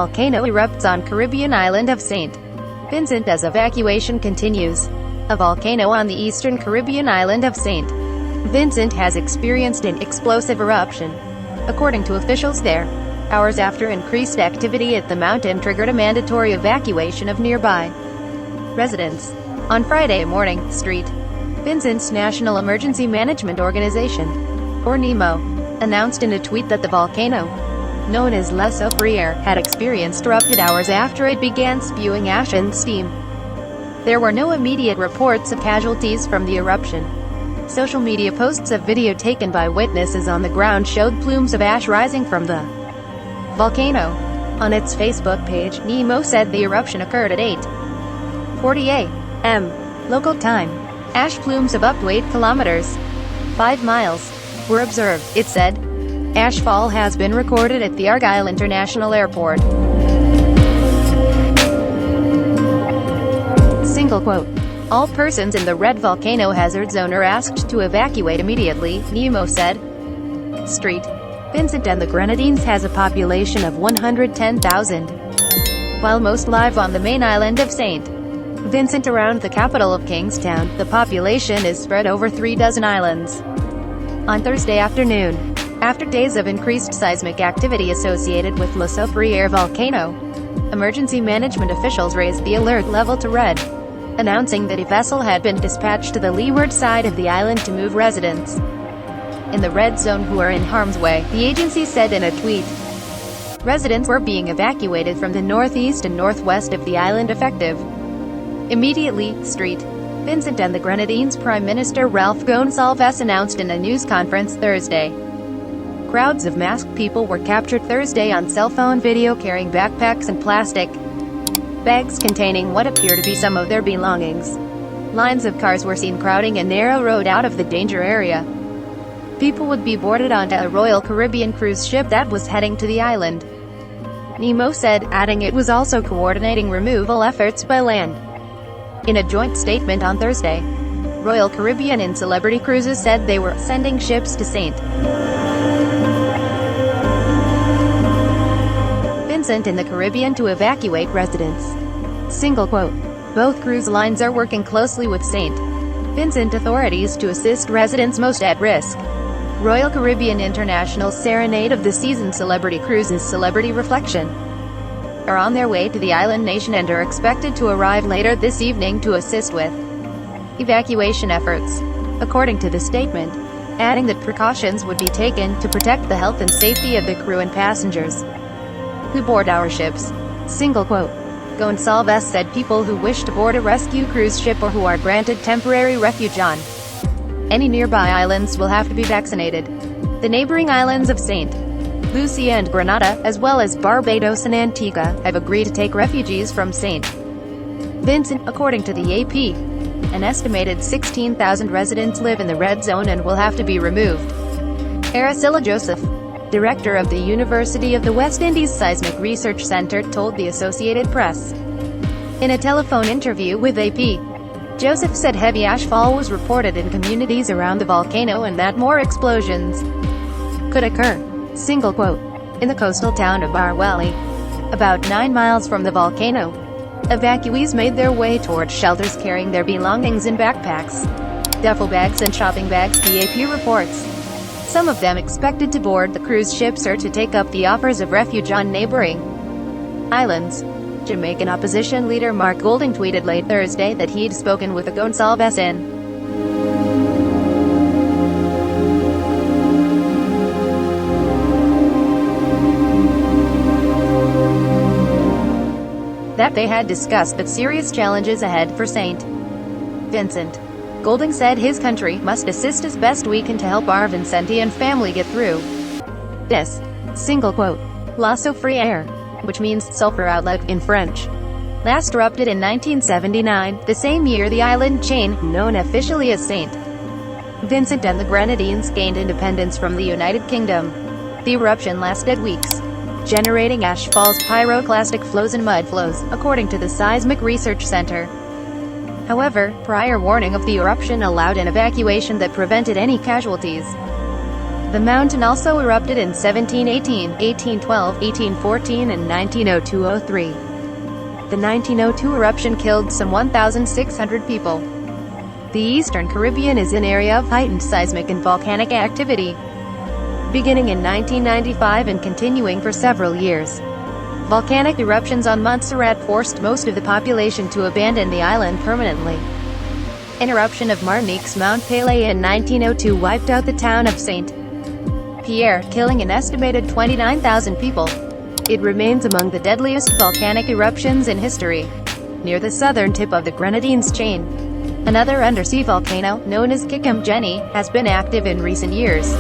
Volcano erupts on Caribbean island of St. Vincent as evacuation continues. A volcano on the eastern Caribbean island of St. Vincent has experienced an explosive eruption, according to officials there, hours after increased activity at the mountain triggered a mandatory evacuation of nearby residents. On Friday morning, St. Vincent's National Emergency Management Organization, or NEMO, announced in a tweet that the volcano, known as Soufrière, had experienced erupted hours after it began spewing ash and steam. There were no immediate reports of casualties from the eruption. Social media posts of video taken by witnesses on the ground showed plumes of ash rising from the volcano. On its Facebook page, NEMO said the eruption occurred at 8:40 a.m. local time. Ash plumes of up to 8 kilometers, 5 miles, were observed, it said. Ashfall has been recorded at the Argyle International Airport. Single quote. All persons in the red volcano hazard zone are asked to evacuate immediately, NEMO said. St. Vincent and the Grenadines has a population of 110,000. While most live on the main island of St. Vincent around the capital of Kingstown, the population is spread over 3 dozen islands. On Thursday afternoon, after days of increased seismic activity associated with the Soufrière volcano, emergency management officials raised the alert level to red, announcing that a vessel had been dispatched to the leeward side of the island to move residents in the red zone who are in harm's way, the agency said in a tweet. Residents were being evacuated from the northeast and northwest of the island effective immediately, St. Vincent and the Grenadines Prime Minister Ralph Gonsalves announced in a news conference Thursday. Crowds of masked people were captured Thursday on cell phone video carrying backpacks and plastic bags containing what appear to be some of their belongings. Lines of cars were seen crowding a narrow road out of the danger area. People would be boarded onto a Royal Caribbean cruise ship that was heading to the island, NEMO said, adding it was also coordinating removal efforts by land. In a joint statement on Thursday, Royal Caribbean and Celebrity Cruises said they were sending ships to St. Vincent in the Caribbean to evacuate residents. Single quote. Both cruise lines are working closely with St. Vincent authorities to assist residents most at risk. Royal Caribbean International's Serenade of the Season Celebrity Cruises Celebrity Reflection are on their way to the island nation and are expected to arrive later this evening to assist with evacuation efforts, according to the statement, adding that precautions would be taken to protect the health and safety of the crew and passengers who board our ships. Single quote. Gonsalves said people who wish to board a rescue cruise ship or who are granted temporary refuge on any nearby islands will have to be vaccinated. The neighboring islands of St. Lucia and Grenada, as well as Barbados and Antigua, have agreed to take refugees from St. Vincent, according to the AP. An estimated 16,000 residents live in the red zone and will have to be removed. Araceli Joseph, director of the University of the West Indies Seismic Research Center, told the Associated Press. In a telephone interview with AP, Joseph said heavy ashfall was reported in communities around the volcano and that more explosions could occur. Single quote. In the coastal town of Barwali, about 9 miles from the volcano, evacuees made their way toward shelters carrying their belongings in backpacks, duffel bags and shopping bags, the AP reports. Some of them expected to board the cruise ships or to take up the offers of refuge on neighboring islands. Jamaican opposition leader Mark Golding tweeted late Thursday that he'd spoken with Gonsalves in that they had discussed the serious challenges ahead for St. Vincent. Golding said his country must assist as best we can to help our Vincentian family get through this. Single quote. La Soufrière, which means sulfur outlet in French, last erupted in 1979, the same year the island chain, known officially as St. Vincent and the Grenadines, gained independence from the United Kingdom. The eruption lasted weeks, generating ash falls, pyroclastic flows and mud flows, according to the Seismic Research Center. However, prior warning of the eruption allowed an evacuation that prevented any casualties. The mountain also erupted in 1718, 1812, 1814 and 1902-03. The 1902 eruption killed some 1,600 people. The Eastern Caribbean is an area of heightened seismic and volcanic activity, beginning in 1995 and continuing for several years. Volcanic eruptions on Montserrat forced most of the population to abandon the island permanently. An eruption of Martinique's Mount Pelée in 1902 wiped out the town of Saint Pierre, killing an estimated 29,000 people. It remains among the deadliest volcanic eruptions in history, near the southern tip of the Grenadines chain. Another undersea volcano, known as Kikum Jenny, has been active in recent years.